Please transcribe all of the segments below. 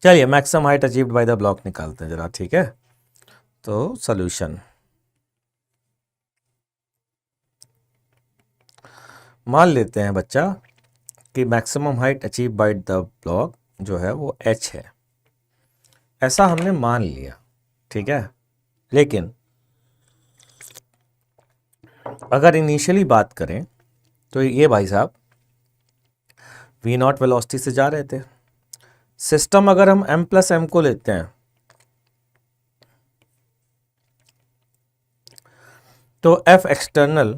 चलिए maximum height achieved by the block निकालते हैं जरा, ठीक है। तो सॉल्यूशन, मान लेते हैं बच्चा कि maximum height achieve by the block जो है वो h है, ऐसा हमने मान लिया, ठीक है। लेकिन अगर इनिशियली बात करें तो ये भाई साहब v नॉट वेलोसिटी से जा रहे थे। सिस्टम अगर हम m प्लस एम को लेते हैं तो f एक्सटर्नल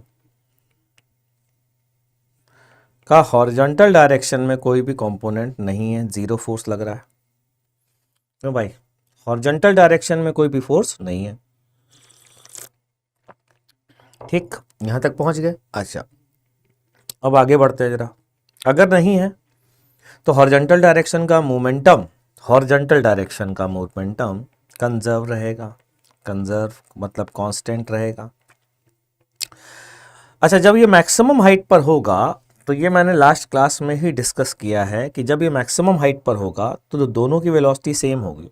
का हॉरिजॉन्टल डायरेक्शन में कोई भी कंपोनेंट नहीं है, जीरो फोर्स लग रहा है। तो भाई हॉरिजॉन्टल डायरेक्शन में कोई भी फोर्स नहीं है, ठीक, यहां तक पहुंच गए। अच्छा, अब आगे बढ़ते हैं जरा। अगर नहीं है तो हॉरिजॉन्टल डायरेक्शन का मोमेंटम, हॉरिजॉन्टल डायरेक्शन का मोमेंटम कंजर्व रहेगा, कंजर्व मतलब कांस्टेंट रहेगा। अच्छा, जब ये मैक्सिमम हाइट पर होगा तो ये मैंने लास्ट क्लास में ही डिस्कस किया है कि जब ये मैक्सिमम हाइट पर होगा तो दोनों की वेलोसिटी सेम होगी।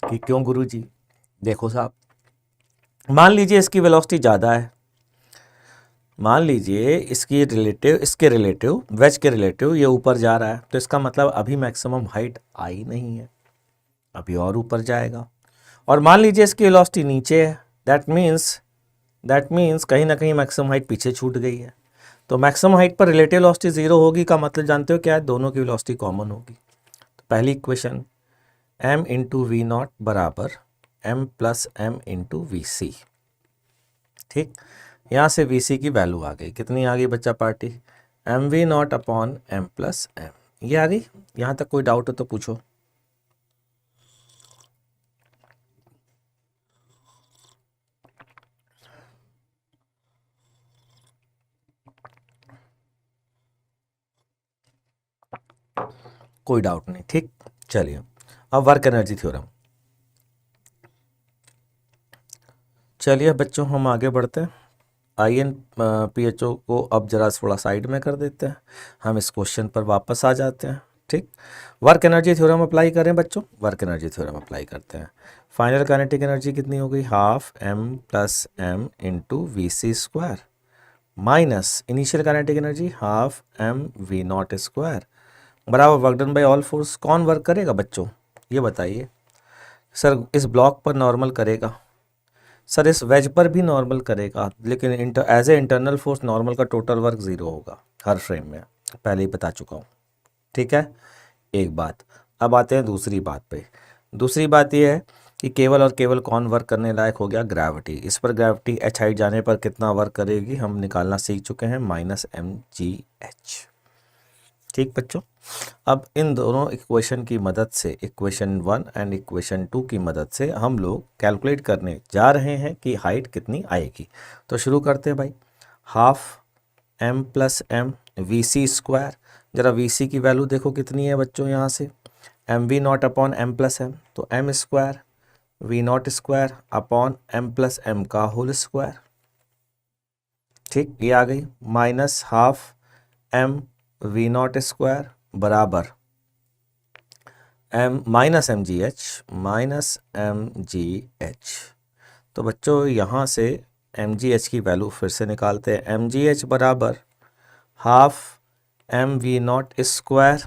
कि क्यों गुरुजी? देखो साहब, मान लीजिए इसकी वेलोसिटी ज़्यादा है, मान लीजिए इसकी रिलेटिव, इसके रिलेटिव, वेज के रिलेटिव ये ऊपर जा रहा है, तो इसका मतलब अभी मैक्सिमम हाइट आई नहीं है, अभी और ऊपर जाएगा। और मान लीजिए इसकी वेलोसिटी नीचे है, दैट मीन्स कहीं ना कहीं मैक्सिमम हाइट पीछे छूट गई है। तो मैक्सिमम हाइट पर रिलेटिव वेलोसिटी जीरो होगी का मतलब जानते हो क्या है? दोनों की वेलोसिटी कॉमन होगी। तो पहली equation m into we naught बराबर m plus m into v c, ठीक। यहाँ से वी सी की वैल्यू आ गई, कितनी आ गई बच्चा party? M we not upon M plus M, ये आ गई। यहाँ तक कोई डाउट हो तो पूछो। कोई डाउट नहीं, ठीक। चलिए अब वर्क एनर्जी थ्योरम, चलिए बच्चों हम आगे बढ़ते हैं। I N P H O को अब जरा थोड़ा साइड में कर देते हैं, हम इस क्वेश्चन पर वापस आ जाते हैं, ठीक। वर्क एनर्जी थ्योरम अप्लाई करें बच्चों, वर्क एनर्जी थ्योरम अप्लाई करते हैं। फाइनल काइनेटिक एनर्जी कितनी हो गई? Half m plus m into v C square minus initial kinetic energy half m v not square बराबर work done by all force. कौन work करेगा बच्चों ये बताइए? सर इस ब्लॉक पर नॉर्मल करेगा, सर इस वेज पर भी नॉर्मल करेगा, लेकिन as a internal force normal का टोटल वर्क ज़ीरो होगा हर फ्रेम में, पहले ही बता चुका हूँ, ठीक है। एक बात, अब आते हैं दूसरी बात पे। दूसरी बात ये है कि केवल और केवल कौन वर्क करने लायक हो गया? ग्रेविटी। इस पर ग्रेविटी h हाइट जाने पर कितना वर्क करेगी हम निकालना सीख चुके हैं, -mgh, ठीक बच्चों। अब इन दोनों इक्वेशन की मदद से, इक्वेशन 1 एंड इक्वेशन 2 की मदद से हम लोग कैलकुलेट करने जा रहे हैं कि हाइट कितनी आएगी। तो शुरू करते हैं भाई। Half m plus M we C square, ज़रा वी सी की वैल्यू देखो कितनी है बच्चों, यहाँ से m we not upon M plus m, तो m square v not square upon M plus m का होल स्क्वायर, ठीक, ये आ गई। Minus half M we not square बराबर एम माइनस एम जी एच। तो बच्चों यहाँ से एम जी एच की वैल्यू फिर से निकालते हैं। एम जी एच बराबर half M we not square,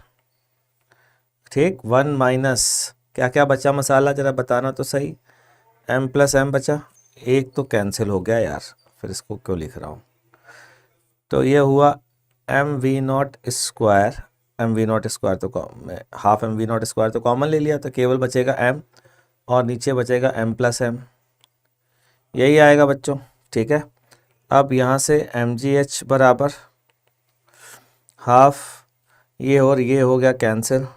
ठीक, 1 माइनस क्या क्या बचा मसाला ज़रा बताना तो सही। एम प्लस एम बचा, एक तो कैंसिल हो गया यार, फिर इसको क्यों लिख रहा हूँ। तो ये हुआ m we not square, m we not square तो half M we not square तो कॉमन ले लिया, तो केवल बचेगा एम और नीचे बचेगा एम प्लस एम, यही आएगा बच्चों, ठीक है। अब यहाँ से एम जी एच बराबर हाफ, ये और ये हो गया कैंसिल,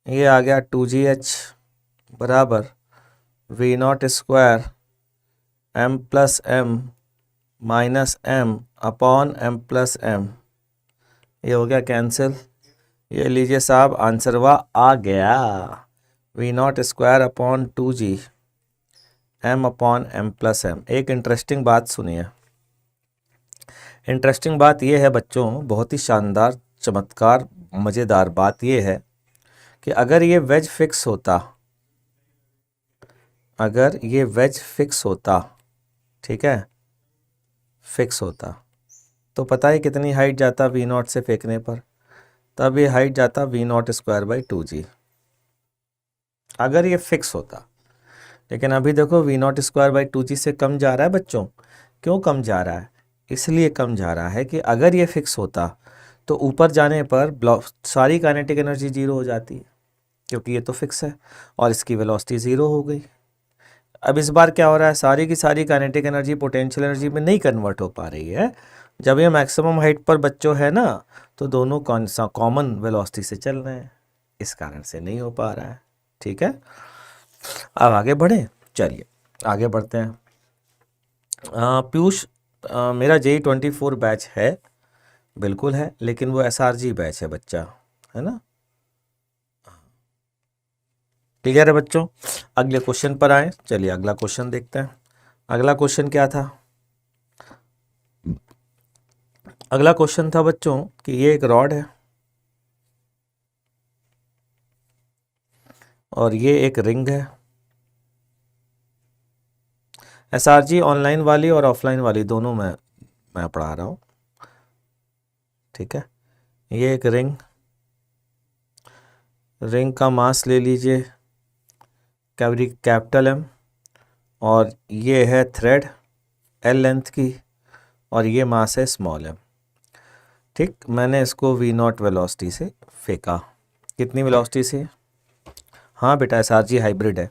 ये आ गया 2gh बराबर V not square M plus M minus M upon M plus M, ये हो गया कैंसिल। ये लीजिए साहब आंसर हुआ आ गया, V not square upon 2g M upon M plus M. एक इंटरेस्टिंग बात सुनिए, इंटरेस्टिंग बात यह है बच्चों, बहुत ही शानदार चमत्कार मज़ेदार बात ये है कि अगर ये वेज फिक्स होता, अगर ये वेज फिक्स होता, ठीक है, फिक्स होता, तो पता है कितनी हाइट जाता वी नॉट से फेंकने पर? तब ये हाइट जाता we not square by 2g, अगर ये फिक्स होता। लेकिन अभी देखो we not square by 2g से कम जा रहा है बच्चों। क्यों कम जा रहा है? इसलिए कम जा रहा है कि अगर ये फिक्स होता तो ऊपर जाने पर सारी काइनेटिक एनर्जी जीरो हो जाती है, क्योंकि ये तो फिक्स है और इसकी वेलोसिटी ज़ीरो हो गई। अब इस बार क्या हो रहा है, सारी की सारी काइनेटिक एनर्जी पोटेंशियल एनर्जी में नहीं कन्वर्ट हो पा रही है। जब ये मैक्सिमम हाइट पर बच्चों है ना, तो दोनों कॉमन वेलोसिटी से चल रहे हैं, इस कारण से नहीं हो पा रहा है। ठीक है, अब आगे बढ़ें, चलिए आगे बढ़ते हैं। पीयूष, मेरा JEE 24 बैच है, बिल्कुल है, लेकिन वो SRG बैच है बच्चा, है ना। क्लियर है बच्चों? अगले क्वेश्चन पर आए, चलिए अगला क्वेश्चन देखते हैं। अगला क्वेश्चन क्या था? अगला क्वेश्चन था बच्चों कि ये एक रॉड है और ये एक रिंग है। SRG ऑनलाइन वाली और ऑफलाइन वाली दोनों में मैं पढ़ा रहा हूँ, ठीक है। ये एक रिंग, रिंग का मास ले लीजिए कैपिटल M, और ये है थ्रेड L लेंथ की, और ये मास है स्मॉल m। ठीक, मैंने इसको V नॉट वेलोसिटी से फेंका। कितनी वेलोसिटी से? हाँ बेटा, SRG हाइब्रिड है।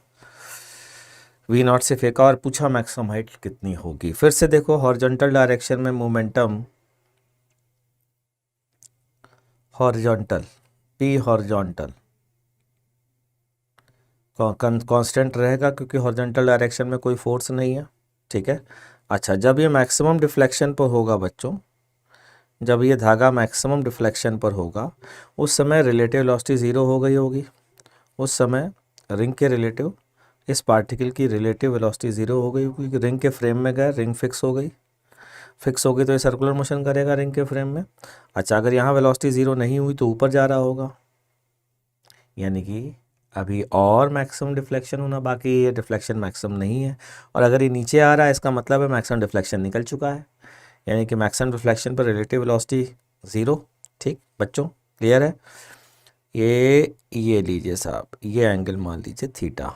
V नॉट से फेंका और पूछा मैक्सिमम हाइट कितनी होगी। फिर से देखो, हॉरिजॉन्टल डायरेक्शन में momentum horizontal, P horizontal constant रहेगा, क्योंकि हॉरिजॉन्टल डायरेक्शन में कोई फोर्स नहीं है, ठीक है। अच्छा, जब ये मैक्सिमम डिफ्लेक्शन पर होगा बच्चों, जब ये धागा मैक्सिमम डिफ्लेक्शन पर होगा, उस समय रिलेटिव वेलोसिटी ज़ीरो हो गई होगी। उस समय रिंग के रिलेटिव, इस पार्टिकल की रिलेटिव वेलोसिटी ज़ीरो हो गई होगी, क्योंकि रिंग के फ्रेम में गए, रिंग फिक्स हो गई। फिक्स हो गई तो ये सर्कुलर मोशन करेगा रिंग के फ्रेम में। अच्छा, अगर यहाँ वेलोसिटी ज़ीरो नहीं हुई तो ऊपर जा रहा होगा, यानी कि अभी और मैक्सिमम डिफ्लेक्शन होना बाकी, ये डिफ्लेक्शन मैक्सिमम नहीं है। और अगर ये नीचे आ रहा है, इसका मतलब है मैक्सिमम डिफ्लेक्शन निकल चुका है, यानी कि मैक्सिमम डिफ्लेक्शन पर रिलेटिव वेलोसिटी ज़ीरो। ठीक बच्चों, क्लियर है? ये लीजिए साहब, ये एंगल मान लीजिए थीटा।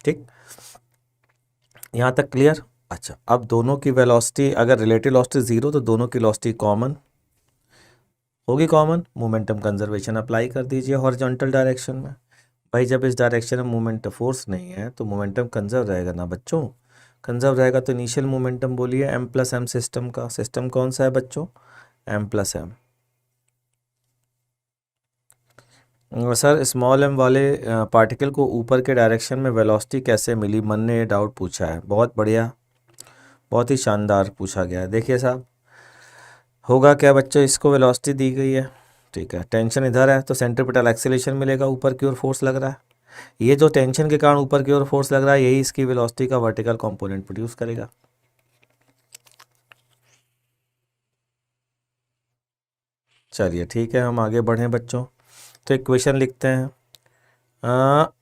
ठीक, यहाँ तक क्लियर? अच्छा, अब दोनों की वेलोसिटी, अगर रिलेटिव वेलोसिटी ज़ीरो तो दोनों की वेलोसिटी कॉमन होगी। कॉमन मोमेंटम कंजर्वेशन अप्लाई कर दीजिए हॉरिजॉन्टल डायरेक्शन में। भाई जब इस डायरेक्शन में मोमेंट फोर्स नहीं है तो मोमेंटम कंजर्व रहेगा ना बच्चों। कंजर्व रहेगा तो इनिशियल मोमेंटम बोलिए m+m सिस्टम का। सिस्टम कौन सा है बच्चों? m+m। सर स्मॉल m वाले पार्टिकल को ऊपर के डायरेक्शन में वेलोसिटी कैसे मिली? मन ने ये डाउट पूछा है। बहुत बढ़िया, बहुत ही शानदार पूछा गया है। देखिए साहब, होगा क्या बच्चों, इसको वेलोसिटी दी गई है, ठीक है, टेंशन इधर है तो सेंट्रीपिटल एक्सीलरेशन मिलेगा, ऊपर की ओर फोर्स लग रहा है। ये जो टेंशन के कारण ऊपर की ओर फोर्स लग रहा है, यही इसकी वेलोसिटी का वर्टिकल कंपोनेंट प्रोड्यूस करेगा। चलिए ठीक है, हम आगे बढ़ें बच्चों। तो इक्वेशन लिखते हैं,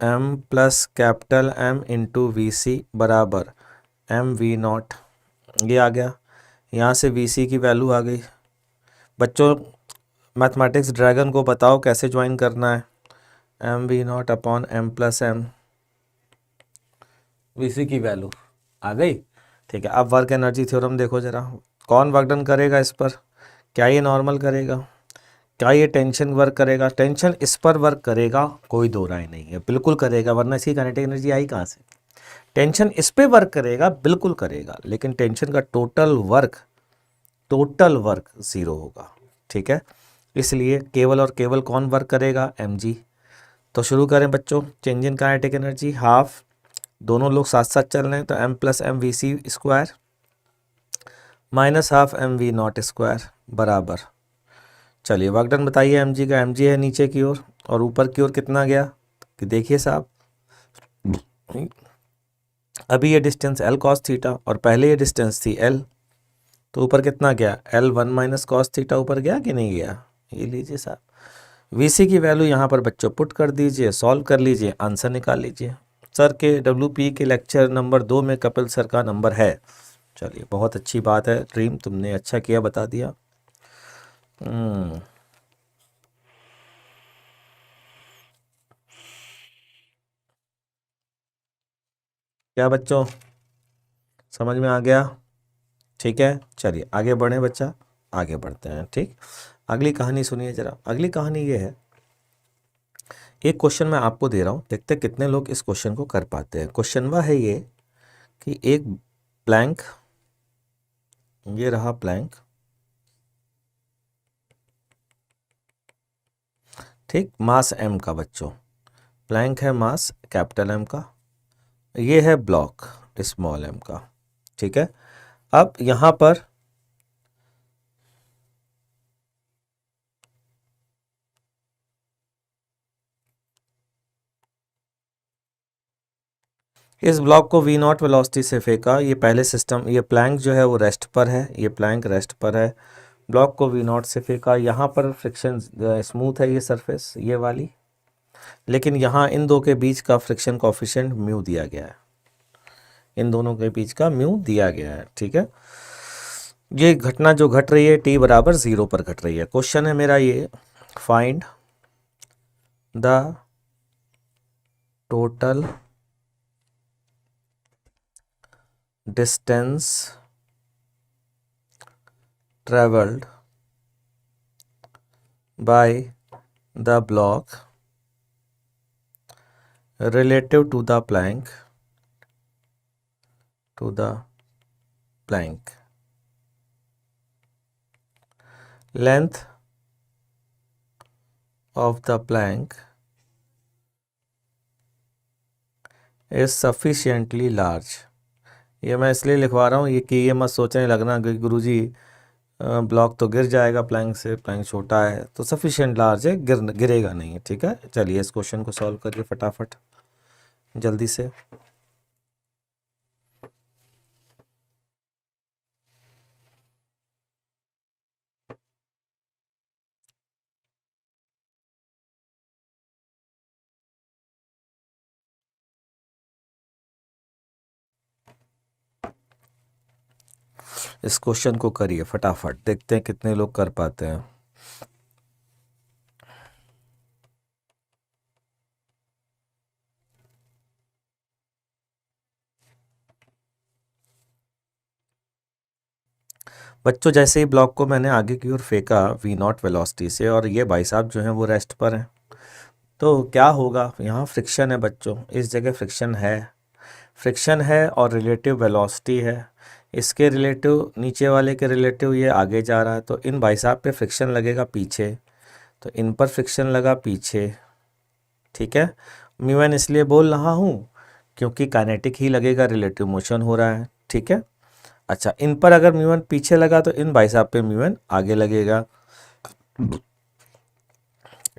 M+M इंटू VC बराबर MV0। ये आ गया, यहाँ से VC की वैल्यू आ गई। बच्चों मैथमेटिक्स ड्रैगन को बताओ कैसे ज्वाइन करना है। MV0 अपॉन M+M, VC की वैल्यू आ गई, ठीक है। अब वर्क एनर्जी थ्योरम देखो जरा, कौन वर्क डन करेगा इस पर? क्या ये नॉर्मल करेगा? क्या ये टेंशन वर्क करेगा? टेंशन इस पर वर्क करेगा, कोई दो राय नहीं है, बिल्कुल करेगा, वरना इसकी काइनेटिक एनर्जी आई कहाँ से? टेंशन इस पे वर्क करेगा, बिल्कुल करेगा, लेकिन टेंशन का टोटल वर्क ज़ीरो होगा, ठीक है। इसलिए केवल और केवल कौन वर्क करेगा? mg। तो शुरू करें बच्चों, change in kinetic energy half, दोनों लोग साथ साथ चल रहे हैं, तो M+M VC square minus half MV0 square बराबर, चलिए वर्क डन बताइए mg का। mg है नीचे की ओर और ऊपर की ओर कितना गया कि देखिए साहब, अभी ये डिस्टेंस L cos थीटा और पहले ये डिस्टेंस थी L, तो ऊपर कितना गया, L1 माइनस कॉस थीटा ऊपर गया कि नहीं गया, ये लीजिए साहब। VC की वैल्यू यहाँ पर बच्चों पुट कर दीजिए, सॉल्व कर लीजिए, आंसर निकाल लीजिए। सर के WP के लेक्चर नंबर 2 में कपिल सर का नंबर है। चलिए बहुत अच्छी बात है ड्रीम, तुमने अच्छा किया बता दिया। क्या बच्चों समझ में आ गया? ठीक है, चलिए आगे बढ़ें बच्चा, आगे बढ़ते हैं। ठीक, अगली कहानी सुनिए जरा। अगली कहानी ये है, एक क्वेश्चन मैं आपको दे रहा हूँ, देखते हैं कितने लोग इस क्वेश्चन को कर पाते हैं। क्वेश्चन वह है ये कि एक प्लैंक, ये रहा प्लैंक, ठीक, मास m का बच्चों, प्लैंक है मास कैपिटल M का, ये है ब्लॉक स्मॉल m का। ठीक है, अब यहाँ पर इस ब्लॉक को V0 वेलोसिटी से फेंका। ये पहले सिस्टम, ये प्लैंक जो है वो रेस्ट पर है, ये प्लैंक रेस्ट पर है, ब्लॉक को V0 से फेंका। यहाँ पर फ्रिक्शन स्मूथ है ये सरफेस, ये वाली, लेकिन यहाँ इन दो के बीच का फ्रिक्शन कोफिशिएंट म्यू दिया गया है, इन दोनों के बीच का म्यू दिया गया है। ठीक है, ये घटना जो घट रही है t बराबर 0 पर घट रही है। क्वेश्चन है मेरा ये, find the total distance traveled by the block relative to the plank length of the plank is sufficiently large। ये मैं इसलिए लिखवा रहा हूँ ये कि ये मत सोचने लगना कि गुरुजी ब्लॉक तो गिर जाएगा प्लैंक से, प्लैंक छोटा है, तो सफिशिएंट लार्ज है, गिरेगा नहीं। ठीक है, चलिए इस क्वेश्चन को सॉल्व करिए फटाफट जल्दी से। इस क्वेश्चन को करिए फटाफट, देखते हैं कितने लोग कर पाते हैं। बच्चों जैसे ही ब्लॉक को मैंने आगे की ओर फेंका V0 वेलोसिटी से, और ये भाई साहब जो हैं वो रेस्ट पर हैं, तो क्या होगा, यहाँ फ्रिक्शन है बच्चों, इस जगह फ्रिक्शन है और रिलेटिव वेलोसिटी है, इसके रिलेटिव नीचे वाले के रिलेटिव ये आगे जा रहा है, तो इन भाई साहब पे फ्रिक्शन लगेगा पीछे, तो इन पर फ्रिक्शन लगा पीछे। ठीक है, म्यू इसलिए बोल रहा हूँ क्योंकि काइनेटिक ही लगेगा, रिलेटिव मोशन हो रहा है। ठीक है, अच्छा इन पर अगर म्यू पीछे लगा तो इन भाई साहब पे म्यू आगे लगेगा।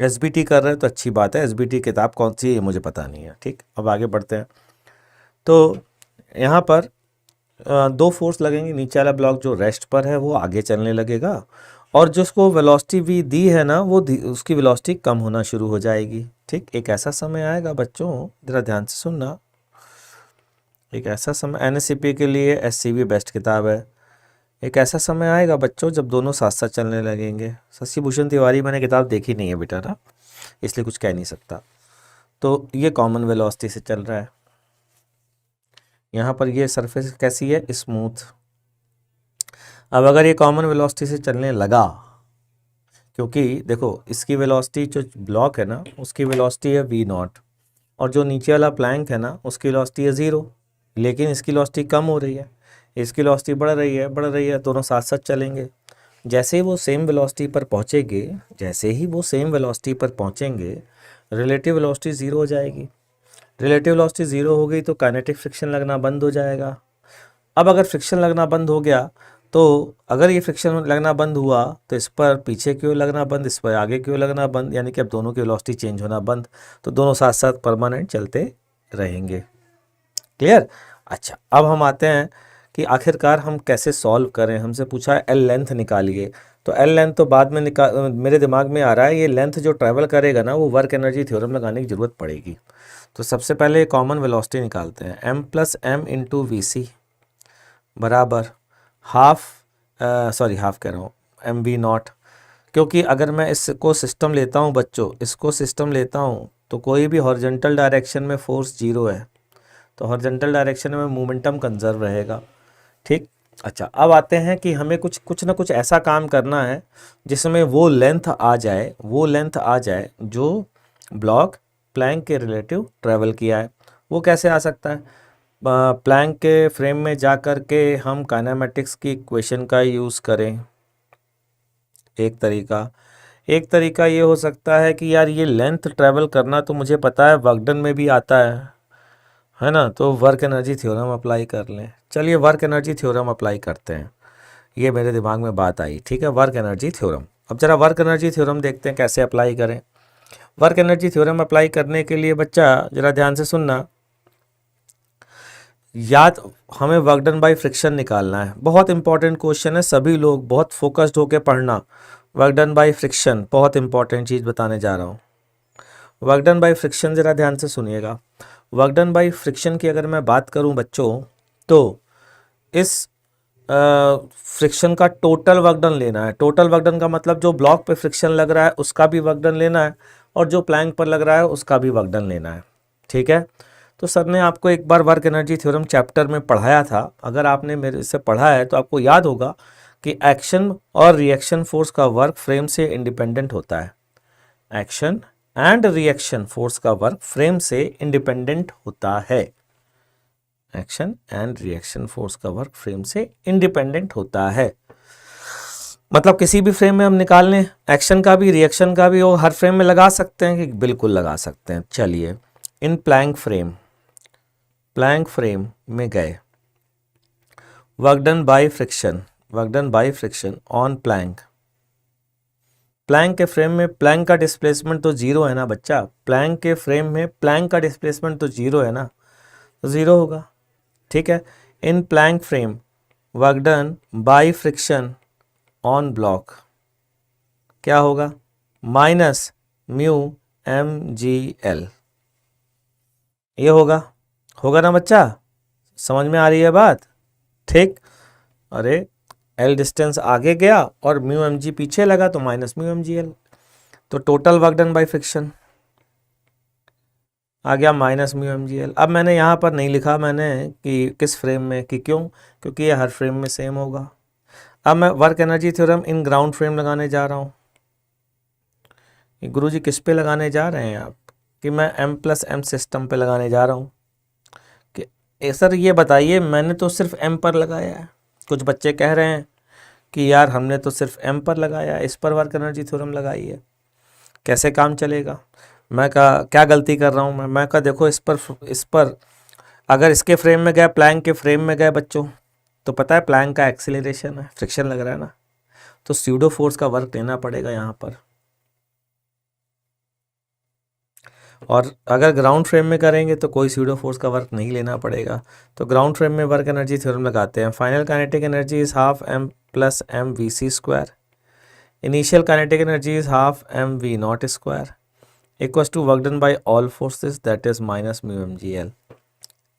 SBT कर रहे हैं तो अच्छी बात है, SBT किताब कौन सी है ये मुझे पता नहीं है। ठीक, अब आगे बढ़ते हैं। तो यहाँ पर दो फोर्स लगेंगे, नीचे वाला ब्लॉक जो रेस्ट पर है वो आगे चलने लगेगा, और जिसको वेलोसिटी V दी है ना वो उसकी वेलोसिटी कम होना शुरू हो जाएगी। ठीक, एक ऐसा समय आएगा बच्चों, जरा ध्यान से सुनना, एक ऐसा समय, NSCP के लिए SCB बेस्ट किताब है, एक ऐसा समय आएगा बच्चों जब दोनों साथ साथ चलने लगेंगे। शशि भूषण तिवारी मैंने किताब देखी नहीं है बेटा ना, इसलिए कुछ कह नहीं सकता। तो ये कॉमन वेलोसिटी से चल रहा है, यहाँ पर ये सरफेस कैसी है, स्मूथ। अब अगर ये कॉमन वेलोसिटी से चलने लगा, क्योंकि देखो इसकी वेलोसिटी जो ब्लॉक है ना उसकी वेलोसिटी है V0, और जो नीचे वाला प्लैंक है ना उसकी वेलोसिटी है 0, लेकिन इसकी वेलोसिटी कम हो रही है, इसकी वेलोसिटी बढ़ रही है, दोनों साथ साथ चलेंगे। जैसे ही वो सेम वेलोसिटी पर पहुँचेंगे, रिलेटिव वेलोसिटी 0 हो जाएगी। रिलेटिव वेलोसिटी 0 हो गई तो काइनेटिक फ्रिक्शन लगना बंद हो जाएगा। अब अगर फ्रिक्शन लगना बंद हो गया, तो अगर ये फ्रिक्शन लगना बंद हुआ तो इस पर पीछे की ओर लगना बंद, इस पर आगे की ओर लगना बंद, यानी कि अब दोनों की वेलोसिटी चेंज होना बंद, तो दोनों साथ साथ परमानेंट चलते रहेंगे। क्लियर? अच्छा अब हम आते हैं कि आखिरकार हम कैसे सॉल्व करें। हमसे पूछा है एल लेंथ निकालिए, तो एल लेंथ तो बाद में मेरे दिमाग में आ रहा है, ये लेंथ जो ट्रैवल करेगा ना वो वर्क एनर्जी थ्योरम लगाने की ज़रूरत पड़ेगी। तो सबसे पहले कॉमन वेलोसिटी निकालते हैं, m plus m into v c बराबर हाफ, हाफ कह रहा हूँ, एम वी नॉट। क्योंकि अगर मैं इसको सिस्टम लेता हूँ बच्चों, इसको सिस्टम लेता हूँ तो कोई भी हॉरिजॉन्टल डायरेक्शन में फोर्स जीरो है, तो हॉरिजॉन्टल डायरेक्शन में मोमेंटम कंजर्व रहेगा। ठीक, अच्छा अब आते हैं कि हमें कुछ ना कुछ ऐसा काम करना है जिसमें वो लेंथ आ जाए, वो लेंथ आ जाए जो ब्लॉक प्लैंक के रिलेटिव ट्रैवल किया है। वो कैसे आ सकता है? प्लैंक के फ्रेम में जा कर के हम काइनेमेटिक्स की इक्वेशन का यूज़ करें, एक तरीका ये हो सकता है कि यार ये लेंथ ट्रैवल करना तो मुझे पता है वर्क डन में भी आता है ना, तो वर्क एनर्जी थ्योरम अप्लाई कर लें। चलिए वर्क एनर्जी थ्योरम अप्लाई करते हैं, ये मेरे दिमाग में बात आई। ठीक है, वर्क एनर्जी थ्योरम। अब जरा वर्क एनर्जी थ्योरम देखते हैं कैसे अप्लाई करें। वर्क एनर्जी थ्योरम अप्लाई करने के लिए बच्चा जरा ध्यान से सुनना, याद हमें वर्क डन बाय फ्रिक्शन निकालना है। बहुत इंपॉर्टेंट क्वेश्चन है, सभी लोग बहुत फोकस्ड होकर पढ़ना। वर्क डन बाय फ्रिक्शन बहुत इंपॉर्टेंट चीज़ बताने जा रहा हूँ। वर्क डन बाय फ्रिक्शन ज़रा ध्यान से सुनिएगा। वर्क डन बाय फ्रिक्शन की अगर मैं बात करूं बच्चों, तो इस फ्रिक्शन का टोटल वर्क डन लेना है। टोटल वर्क डन का मतलब जो ब्लॉक पे फ्रिक्शन लग रहा है उसका भी वर्क डन लेना है, और जो प्लैंक पर लग रहा है उसका भी वर्क डन लेना है। ठीक है, तो सर ने आपको एक बार वर्क एनर्जी थ्योरम चैप्टर में पढ़ाया था, अगर आपने मेरे से पढ़ा है तो आपको याद होगा कि एक्शन और रिएक्शन फोर्स का वर्क फ्रेम से इंडिपेंडेंट होता है। एक्शन एंड रिएक्शन फोर्स का वर्क फ्रेम से इंडिपेंडेंट होता है। एक्शन एंड रिएक्शन फोर्स का वर्क फ्रेम से इंडिपेंडेंट होता है, मतलब किसी भी फ्रेम में हम निकाल लें एक्शन का भी रिएक्शन का भी, और हर फ्रेम में लगा सकते हैं कि बिल्कुल लगा सकते हैं। चलिए इन प्लैंक फ्रेम में गए, work done by friction on plank. Plank के फ्रेम में प्लैंक का डिस्प्लेसमेंट तो जीरो है ना बच्चा, प्लैंक के फ्रेम में प्लैंक का डिस्प्लेसमेंट तो जीरो है ना, तो जीरो होगा। ठीक है, in plank frame work done by friction on block क्या होगा? Minus mu M G l, ये होगा ना बच्चा, समझ में आ रही है बात? ठीक, अरे एल डिस्टेंस आगे गया और म्यू एम जी पीछे लगा तो minus mu M G l, तो total work done by friction आ गया minus mu M G l. अब मैंने यहाँ पर नहीं लिखा मैंने कि किस फ्रेम में, कि क्यों, क्योंकि ये हर फ्रेम में सेम होगा। अब मैं work energy theorem in ground frame लगाने जा रहा हूँ। गुरुजी किस पे लगाने जा रहे हैं आप? कि मैं m प्लस एम सिस्टम पे लगाने जा रहा हूँ। कि सर ये बताइए, मैंने तो सिर्फ m पर लगाया है। कुछ बच्चे कह रहे हैं कि यार हमने तो सिर्फ m पर लगाया है, इस पर वर्क एनर्जी थ्योरम लगाई है, कैसे काम चलेगा? मैं कहा क्या गलती कर रहा हूँ मैं कहा देखो इस पर अगर इसके फ्रेम में गए, प्लैंक के फ्रेम में गए बच्चों, तो पता है प्लैंक का एक्सीलरेशन है, फ्रिक्शन लग रहा है ना, तो स्यूडो फोर्स का वर्क लेना पड़ेगा यहाँ पर। और अगर ग्राउंड फ्रेम में करेंगे तो कोई स्यूडो फोर्स का वर्क नहीं लेना पड़ेगा। तो ग्राउंड फ्रेम में वर्क एनर्जी थ्योरम लगाते हैं। Final kinetic energy is half m plus M we C square, initial kinetic energy is half M we not square equals to work done by all forces that is minus mu M G L.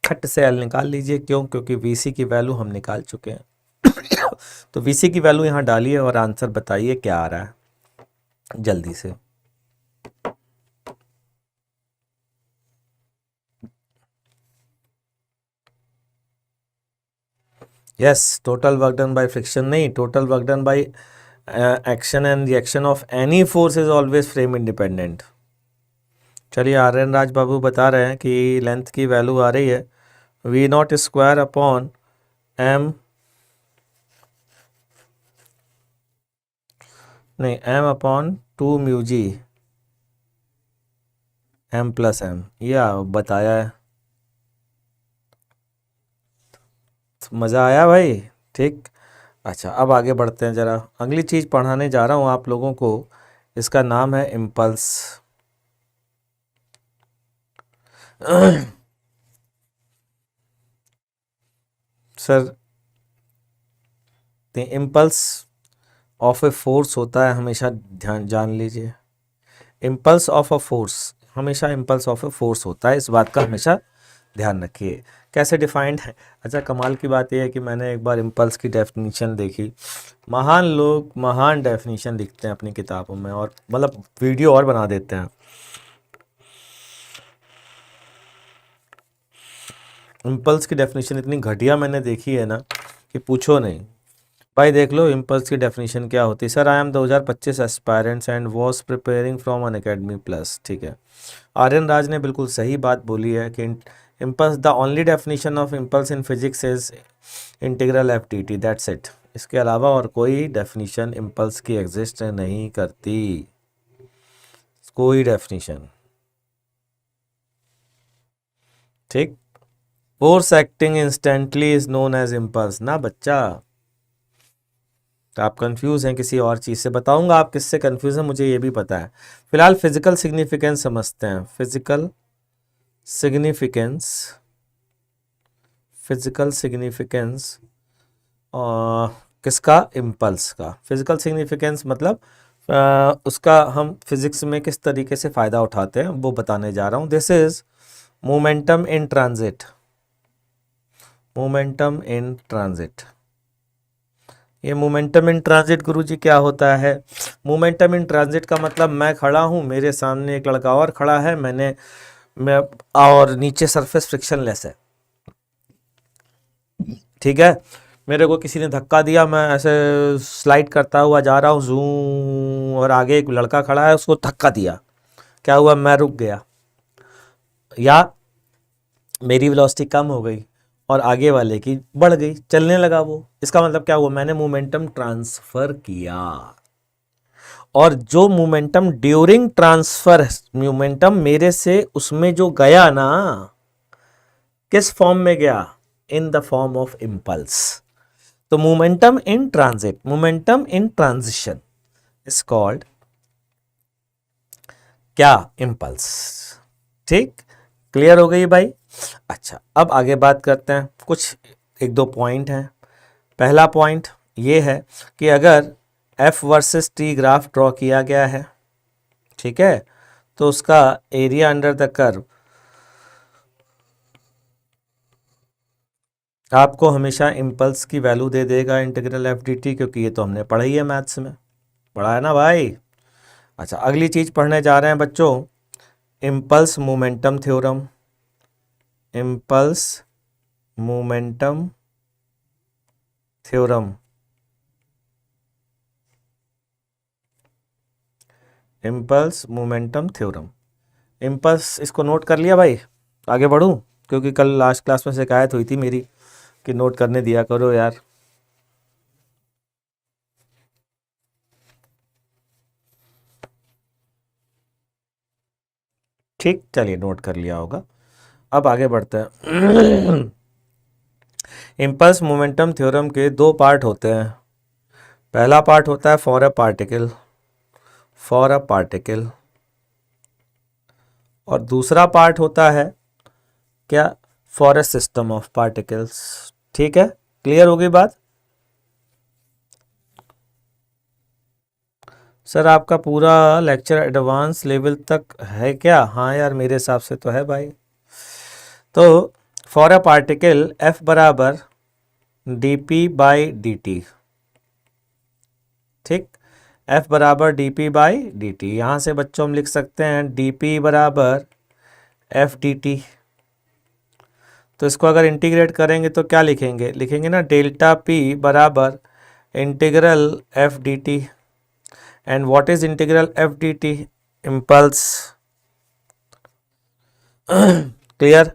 खट से L निकाल लीजिए, क्यों? क्योंकि we c की value हम निकाल चुके हैं। तो वी सी की वैल्यू यहाँ डालिए और आंसर बताइए क्या आ रहा है जल्दी से। Yes, total work done by friction नहीं, total work done by action and reaction of any force is always frame independent. चलिए आर्यन राज बाबू बता रहे हैं कि लेंथ की वैल्यू आ रही है v not square upon m, नहीं m upon two mu g m plus M, ये बताया है। मज़ा आया भाई? ठीक, अच्छा अब आगे बढ़ते हैं। ज़रा अगली चीज़ पढ़ाने जा रहा हूँ आप लोगों को, इसका नाम है impulse. Sir the impulse of a force होता है, हमेशा ध्यान जान लीजिए, इम्पल्स ऑफ अ फोर्स, हमेशा इम्पल्स ऑफ अ फोर्स होता है, इस बात का हमेशा ध्यान रखिए। कैसे डिफाइंड है? अच्छा, कमाल की बात यह है कि मैंने एक बार इम्पल्स की डेफिनेशन देखी। महान लोग महान डेफिनेशन लिखते हैं अपनी किताबों में, और मतलब वीडियो और बना देते हैं। इम्पल्स की डेफिनेशन इतनी घटिया मैंने देखी है ना कि पूछो नहीं। भाई देख लो इम्पल्स की डेफिनेशन क्या होती है। Sir I am 2025 aspirants and was preparing from Unacademy plus. ठीक है, आर्यन राज ने बिल्कुल सही बात बोली है कि impulse, the only definition of impulse in physics is integral F D T, that's it. इसके अलावा और कोई डेफिनेशन इम्पल्स की एग्जिस्ट नहीं करती, कोई डेफिनेशन। ठीक, force acting instantly is known as impulse ना बच्चा। तो आप कंफ्यूज हैं किसी और चीज़ से, बताऊंगा आप किससे कंफ्यूज हैं, मुझे ये भी पता है। फिलहाल फिजिकल सिग्निफिकेंस समझते हैं। फिजिकल सिग्निफिकेंस, फिजिकल सिग्निफिकेंस किसका? इम्पल्स का। फिजिकल सिग्निफिकेंस मतलब उसका हम फिजिक्स में किस तरीके से फ़ायदा उठाते हैं वो बताने जा रहा हूँ। This is momentum in transit, momentum in transit. ये मोमेंटम इन ट्रांजिट गुरुजी क्या होता है? मोमेंटम इन ट्रांजिट का मतलब मैं खड़ा हूँ, मेरे सामने एक लड़का और खड़ा है, मैं और नीचे सरफेस फ्रिक्शनलेस है। ठीक है, मेरे को किसी ने धक्का दिया, मैं ऐसे स्लाइड करता हुआ जा रहा हूँ जूम, और आगे एक लड़का खड़ा है, उसको धक्का दिया, क्या हुआ? मैं रुक गया, या मेरी वेलोसिटी कम हो गई और आगे वाले की बढ़ गई, चलने लगा वो। इसका मतलब क्या हुआ? मैंने मोमेंटम ट्रांसफर किया। और जो मोमेंटम ड्यूरिंग ट्रांसफर, मोमेंटम मेरे से उसमें जो गया ना, किस फॉर्म में गया? In the form of impulse. तो momentum in transit, momentum in transition is called क्या? इम्पल्स। ठीक, क्लियर हो गई भाई? अच्छा, अब आगे बात करते हैं, कुछ एक दो पॉइंट हैं। पहला पॉइंट ये है कि अगर F versus T graph draw किया गया है, ठीक है, तो उसका एरिया अंडर द कर्व आपको हमेशा इम्पल्स की वैल्यू दे देगा, इंटीग्रल एफ डी टी, क्योंकि ये तो हमने पढ़ा ही है मैथ्स में, पढ़ा है ना भाई। अच्छा, अगली चीज़ पढ़ने जा रहे हैं बच्चों, impulse momentum theorem. Impulse momentum theorem, impulse momentum theorem. Impulse, इसको नोट कर लिया भाई? आगे बढ़ूं, क्योंकि कल लास्ट क्लास में शिकायत हुई थी मेरी कि नोट करने दिया करो यार। ठीक, चलिए नोट कर लिया होगा। अब आगे बढ़ते हैं। इम्पल्स मोमेंटम थ्योरम के दो पार्ट होते हैं। पहला पार्ट होता है for a particle, for a particle, और दूसरा पार्ट होता है क्या? For a system of particles. ठीक है, क्लियर हो गई बात? सर आपका पूरा लेक्चर एडवांस लेवल तक है क्या? हाँ यार, मेरे हिसाब से तो है भाई। तो फॉर अ पार्टिकल एफ बराबर D P by D T. ठीक, एफ बराबर D P by D T. यहाँ से बच्चों हम लिख सकते हैं डी पी बराबर एफ डी टी। तो इसको अगर इंटीग्रेट करेंगे तो क्या लिखेंगे? लिखेंगे ना डेल्टा पी बराबर integral F D T. And what is integral F D T? Impulse. Clear?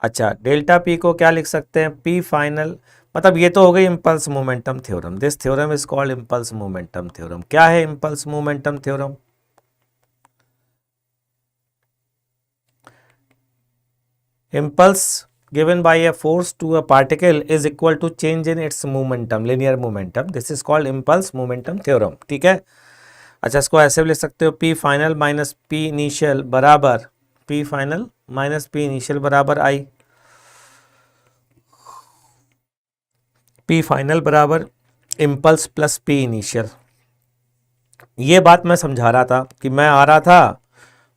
अच्छा, डेल्टा पी को क्या लिख सकते हैं? पी फाइनल, मतलब ये तो हो गई impulse momentum theorem. This theorem is called impulse momentum theorem. क्या है impulse momentum theorem? Impulse given by a force to a particle is equal to change in its momentum, linear momentum. This is called impulse momentum theorem. ठीक है? अच्छा, इसको ऐसे भी लिख सकते हो, P final minus P initial बराबर, P final minus P initial बराबर I। P फाइनल बराबर इम्पल्स प्लस पी इनिशियल। ये बात मैं समझा रहा था कि मैं आ रहा था,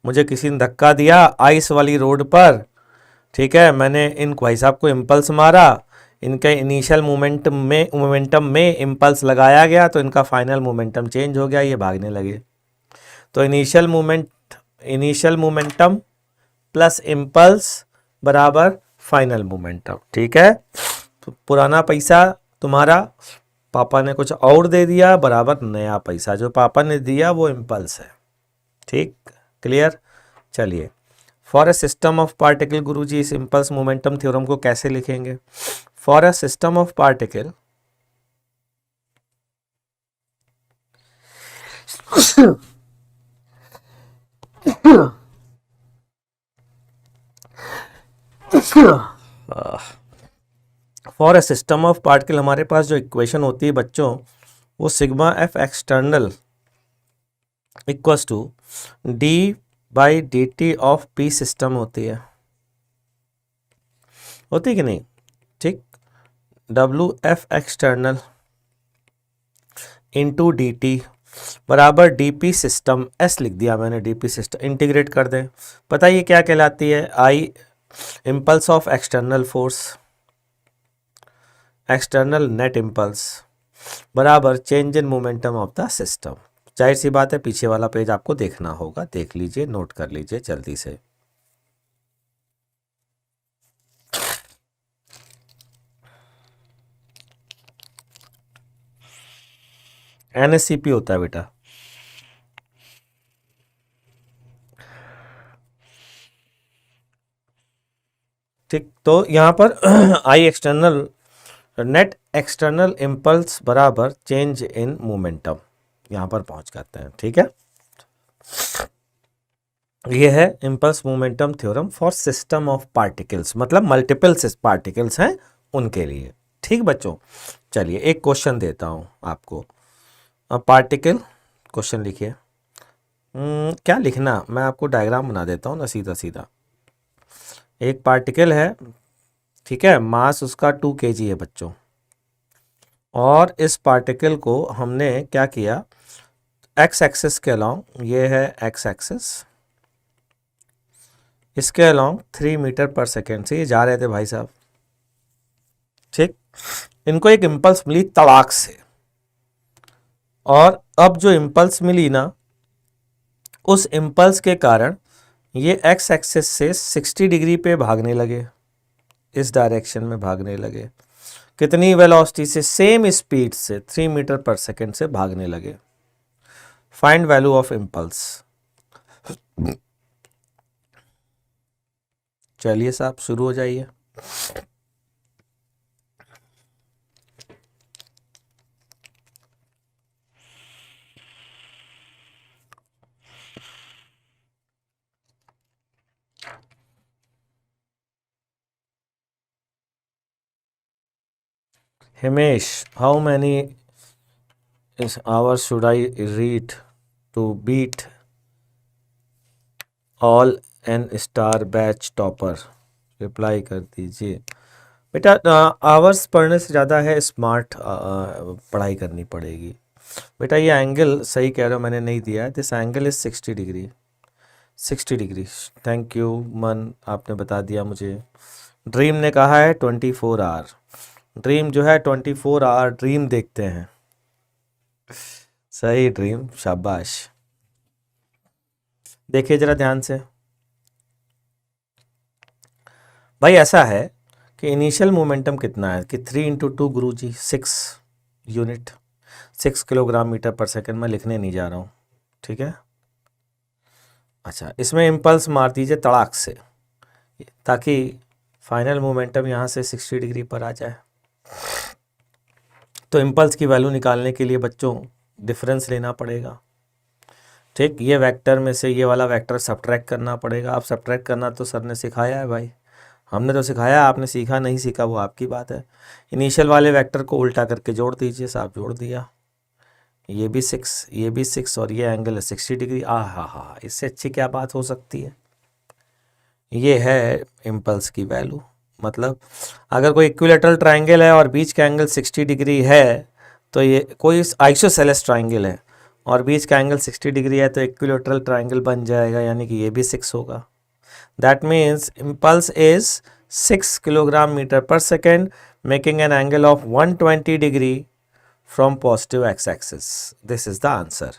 मुझे किसी ने धक्का दिया आइस वाली रोड पर, ठीक है, मैंने इन भाई साहब को इम्पल्स मारा, इनके इनिशियल मोमेंटम में इम्पल्स लगाया गया तो इनका फाइनल मोमेंटम चेंज हो गया, ये भागने लगे। तो इनिशियल मोमेंटम प्लस इम्पल्स बराबर फाइनल मोमेंटम, ठीक है। तो पुराना पैसा तुम्हारा पापा ने कुछ और दे दिया बराबर नया पैसा, जो पापा ने दिया वो इम्पल्स है, ठीक, क्लियर। चलिए, for a system of particle, गुरुजी इस इम्पल्स मोमेंटम थ्योरम को कैसे लिखेंगे? For a system of particle for a system of particle हमारे पास जो इक्वेशन होती है बच्चों, वो sigma F external equals to D by D T of P system होती है कि नहीं, ठीक। W F external into D T बराबर डी पी सिस्टम, एस लिख दिया मैंने, डी पी सिस्टम इंटीग्रेट कर दें, पता ये क्या कहलाती है? I impulse of external force, external net impulse बराबर change in momentum of the system. जाहिर सी बात है पीछे वाला पेज आपको देखना होगा, देख लीजिए, नोट कर लीजिए जल्दी से। एनएससीपी होता है बेटा, ठीक। तो यहाँ पर आई एक्सटर्नल नेट एक्सटर्नल इम्पल्स बराबर चेंज इन मोमेंटम, यहाँ पर पहुँच जाते हैं, ठीक है। ये है impulse momentum theorem for system of particles, मतलब मल्टीपल पार्टिकल्स हैं उनके लिए, ठीक बच्चों। चलिए एक क्वेश्चन देता हूँ आपको, पार्टिकल क्वेश्चन लिखिए। क्या लिखना, मैं आपको डायग्राम बना देता हूँ ना सीधा सीधा। एक पार्टिकल है, ठीक है, मास उसका 2 kg है बच्चों, और इस पार्टिकल को हमने क्या किया, एक्स एक्सिस के अलोंग, ये है एक्स एक्सिस, इसके अलोंग 3 मीटर पर सेकेंड से ये जा रहे थे भाई साहब, ठीक। इनको एक इम्पल्स मिली तड़ाक से, और अब जो इम्पल्स मिली ना, उस इम्पल्स के कारण ये एक्स एक्सिस से 60 डिग्री पे भागने लगे, इस डायरेक्शन में भागने लगे। कितनी वेलोसिटी से? सेम स्पीड से 3 मीटर पर सेकेंड से भागने लगे। Find value of impulse. चलिए साहब शुरू हो जाइए। Himesh, how many hours should I read to beat all n star batch topper? Reply कर दीजिए बेटा। आवर्स पढ़ने से ज़्यादा है स्मार्ट पढ़ाई करनी पड़ेगी बेटा। ये एंगल सही कह रहे हो, मैंने नहीं दिया है, this angle is 60 degree, 60 degree. Thank you मन, आपने बता दिया मुझे। ड्रीम ने कहा है 24 आवर, ड्रीम जो है 24 आवर ड्रीम देखते हैं। सही ड्रीम, शाबाश। देखिए जरा ध्यान से भाई, ऐसा है कि इनिशियल मोमेंटम कितना है कि 3 इंटू 2 गुरु जी 6 unit, 6 kilogram metre per second. मैं लिखने नहीं जा रहा हूँ, ठीक है। अच्छा, इसमें इम्पल्स मार दीजिए तड़ाक से, ताकि फाइनल मोमेंटम यहाँ से 60 डिग्री पर आ जाए। तो इम्पल्स की वैल्यू निकालने के लिए बच्चों डिफरेंस लेना पड़ेगा, ठीक। ये वेक्टर में से ये वाला वेक्टर सब्ट्रैक्ट करना पड़ेगा। आप सब्ट्रैक्ट करना तो सर ने सिखाया है भाई, हमने तो सिखाया, आपने सीखा नहीं सीखा वो आपकी बात है। इनिशियल वाले वेक्टर को उल्टा करके जोड़ दीजिए, साहब जोड़ दिया, ये भी 6, ये भी 6, और ये एंगल है 60 डिग्री। हा, इससे अच्छी क्या बात हो सकती है। ये है इम्पल्स की वैल्यू। मतलब अगर कोई इक्विलेटरल ट्रायंगल है और बीच का एंगल 60 डिग्री है, तो ये कोई आइसोसेलेस ट्राइंगल है और बीच का एंगल 60 डिग्री है, तो इक्विलेटरल ट्राइंगल बन जाएगा, यानी कि ये भी 6 होगा। That means impulse is 6 kilogram metre per second, making an angle of 120 degree from positive X axis. This is the answer.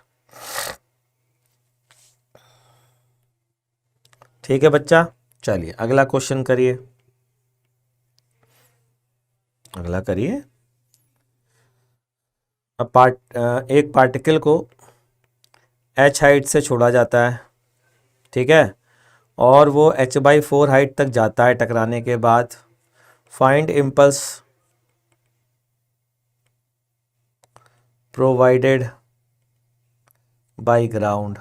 ठीक है बच्चा, चलिए अगला क्वेश्चन करिए, अगला करिए। एक पार्टिकल को h हाइट से छोड़ा जाता है, ठीक है, और वो h/4 हाइट तक जाता है टकराने के बाद। Find impulse provided by ground.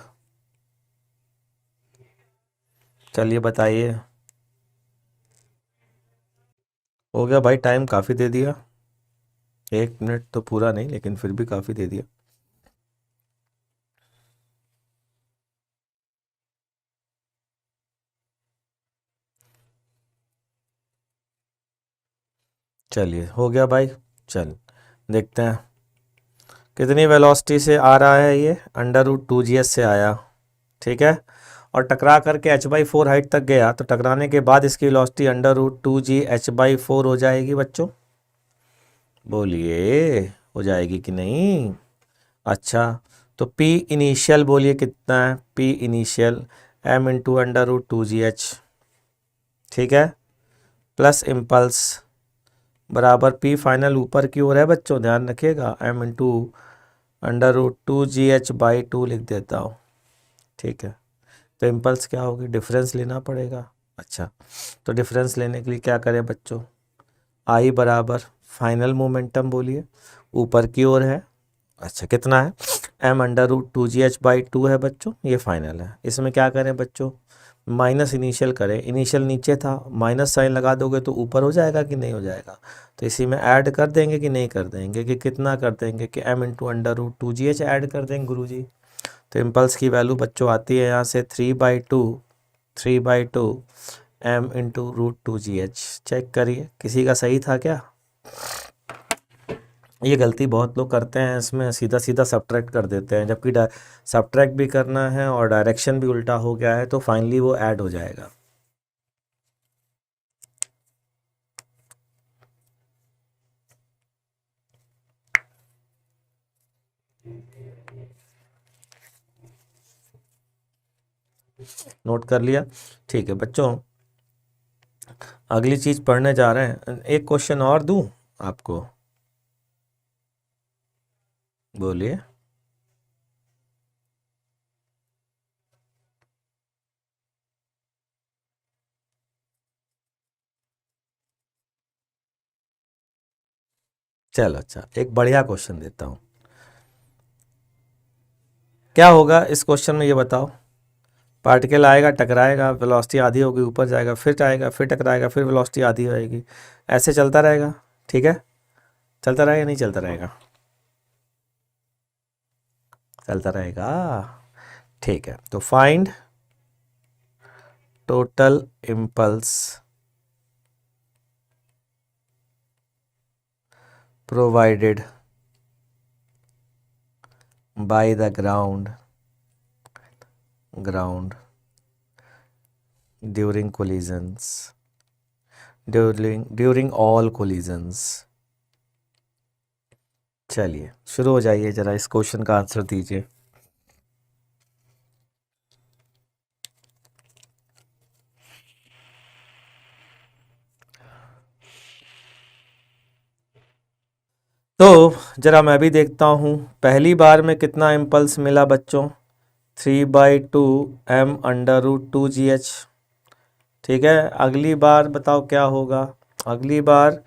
चलिए बताइए। हो गया भाई, टाइम काफ़ी दे दिया, 1 मिनट तो पूरा नहीं लेकिन फिर भी काफ़ी दे दिया। चलिए हो गया भाई, चल देखते हैं कितनी वेलोसिटी से आ रहा है ये। √2gh से आया, ठीक है, और टकरा करके h/4 हाइट तक गया, तो टकराने के बाद इसकी वेलोसिटी √2gh/4 हो जाएगी बच्चों। बोलिए हो जाएगी कि नहीं? अच्छा, तो P इनिशियल बोलिए कितना है? P इनिशियल m × √2gh, ठीक है, प्लस इम्पल्स बराबर P फाइनल ऊपर की ओर है बच्चों, ध्यान रखिएगा, m × √2gh/2 लिख देता हूँ, ठीक है। तो इम्पल्स क्या होगी? डिफरेंस लेना पड़ेगा। अच्छा, तो डिफरेंस लेने के लिए क्या करें बच्चों? I बराबर फाइनल मोमेंटम बोलिए, ऊपर की ओर है, अच्छा कितना है? m √2gh/2 है बच्चों, ये फाइनल है। इसमें क्या करें बच्चों? माइनस इनिशियल करें, इनिशियल नीचे था, माइनस साइन लगा दोगे तो ऊपर हो जाएगा कि नहीं हो जाएगा? तो इसी में ऐड कर देंगे कि नहीं कर देंगे, कि कितना कर देंगे, कि m × √2gh ऐड कर देंगे गुरुजी। तो इम्पल्स की वैल्यू बच्चों आती है यहाँ से 3/2 m × √2gh। चेक करिए किसी का सही था क्या? ये गलती बहुत लोग करते हैं, इसमें सीधा सीधा सब्ट्रैक्ट कर देते हैं, जबकि सब्ट्रैक्ट भी करना है और डायरेक्शन भी उल्टा हो गया है, तो फाइनली वो ऐड हो जाएगा। नोट कर लिया? ठीक है बच्चों, अगली चीज़ पढ़ने जा रहे हैं। एक क्वेश्चन और दूं आपको, बोलिए। चलो अच्छा, एक बढ़िया क्वेश्चन देता हूँ। क्या होगा इस क्वेश्चन में, ये बताओ। पार्टिकल आएगा, टकराएगा, वेलोसिटी आधी होगी, ऊपर जाएगा, फिर आएगा, फिर टकराएगा, फिर वेलोसिटी आधी होएगी, ऐसे चलता रहेगा, ठीक है? चलता रहेगा नहीं चलता रहेगा? चलता रहेगा, ठीक है। तो find total impulse provided by the ground during collisions, during all collisions। चलिए शुरू हो जाइए, जरा इस क्वेश्चन का आंसर दीजिए। तो जरा मैं भी देखता हूँ, पहली बार में कितना इम्पल्स मिला बच्चों? 3/2 m √2gh, ठीक है। अगली बार बताओ क्या होगा? अगली बार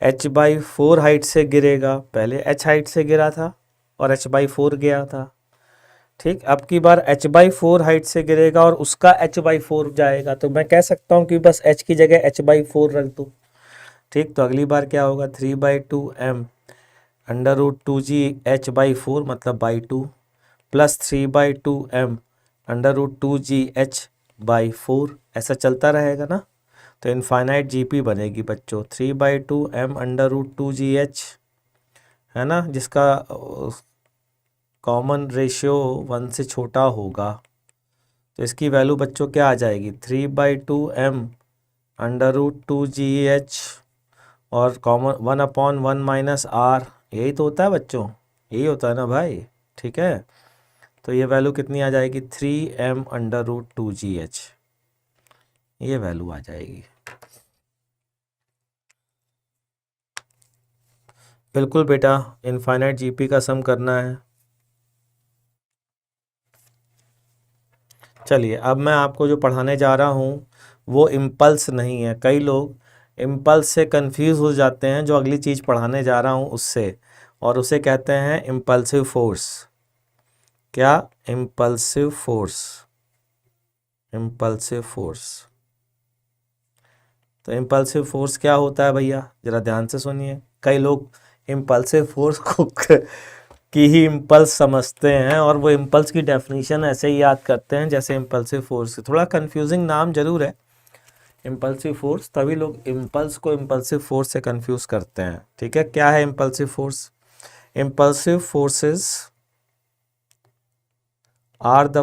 h/4 हाइट से गिरेगा, पहले h हाइट से गिरा था और h/4 गया था, ठीक। अब की बार h/4 हाइट से गिरेगा और उसका h/4 जाएगा, तो मैं कह सकता हूँ कि बस h की जगह h/4 रख दूँ, ठीक। तो अगली बार क्या होगा? 3/2 m √2gh/4 मतलब /2 प्लस 3/2 m √2gh/4, ऐसा चलता रहेगा ना। तो इनफाइनाइट जीपी बनेगी बच्चों, 3/2 m √2gh है ना, जिसका कॉमन रेशियो 1 से छोटा होगा, तो इसकी वैल्यू बच्चों क्या आ जाएगी, 3/2m√2GH और कॉमन 1/1 - R, यही तो होता है बच्चों, यही होता है ना भाई। ठीक है, तो ये वैल्यू कितनी आ जाएगी, 3m√2GH, ये वैल्यू आ जाएगी। बिल्कुल बेटा, इनफाइनाइट जीपी का सम करना है। चलिए, अब मैं आपको जो पढ़ाने जा रहा हूँ वो इम्पल्स नहीं है। कई लोग इम्पल्स से कंफ्यूज हो जाते हैं, जो अगली चीज़ पढ़ाने जा रहा हूँ उससे, और उसे कहते हैं इम्पल्सिव फोर्स। क्या? Impulsive force, impulsive force. तो इम्पल्सिव फोर्स क्या होता है भैया, ज़रा ध्यान से सुनिए। कई लोग इम्पल्सिव फोर्स को की ही इम्पल्स समझते हैं, और वो इम्पल्स की डेफिनेशन ऐसे ही याद करते हैं जैसे इम्पल्सिव फोर्स। थोड़ा कंफ्यूजिंग नाम जरूर है इम्पल्सिव फोर्स, तभी लोग इम्पल्स को इम्पल्सिव फोर्स से कंफ्यूज करते हैं। ठीक है, क्या है impulsive force? Impulsive forces are the